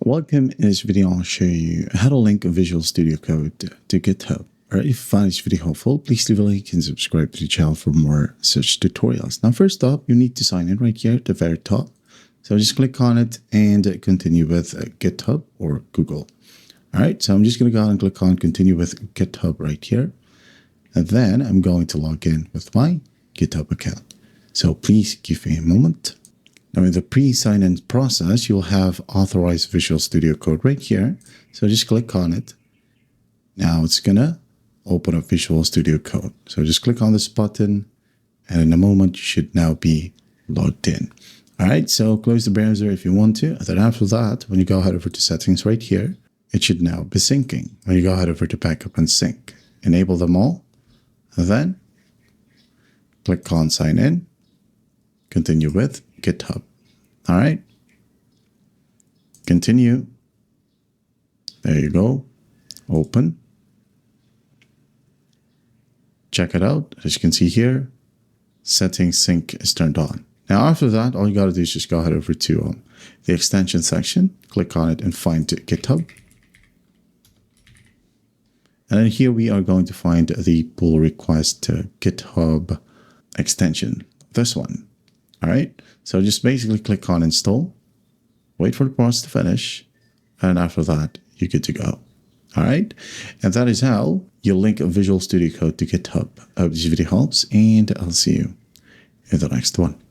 Welcome. In this video, I'll show you how to link Visual Studio Code to GitHub. Alright, if you find this video helpful, please leave a like and subscribe to the channel for more such tutorials. Now, first up, you need to sign in right here at the very top. So just click on it and continue with GitHub or Google. Alright, so I'm just going to go ahead and click on continue with GitHub right here. And then I'm going to log in with my GitHub account. So please give me a moment. Now in the pre-sign-in process, you'll have authorized Visual Studio Code right here. So just click on it. Now it's going to open up Visual Studio Code. So just click on this button and in a moment you should now be logged in. All right, so close the browser if you want to. And then after that, when you go ahead over to settings right here, it should now be syncing. When you go ahead over to backup and sync, enable them all. And then click on sign in, continue with GitHub. All right. Continue. There you go. Open. Check it out. As you can see here, settings sync is turned on. Now, after that, all you got to do is just go ahead over to the extension section, click on it and find GitHub. And then here we are going to find the pull request to GitHub extension, this one. All right, so just basically click on install, wait for the process to finish, and after that, you're good to go. All right, and that is how you link a Visual Studio Code to GitHub. I hope this video helps, and I'll see you in the next one.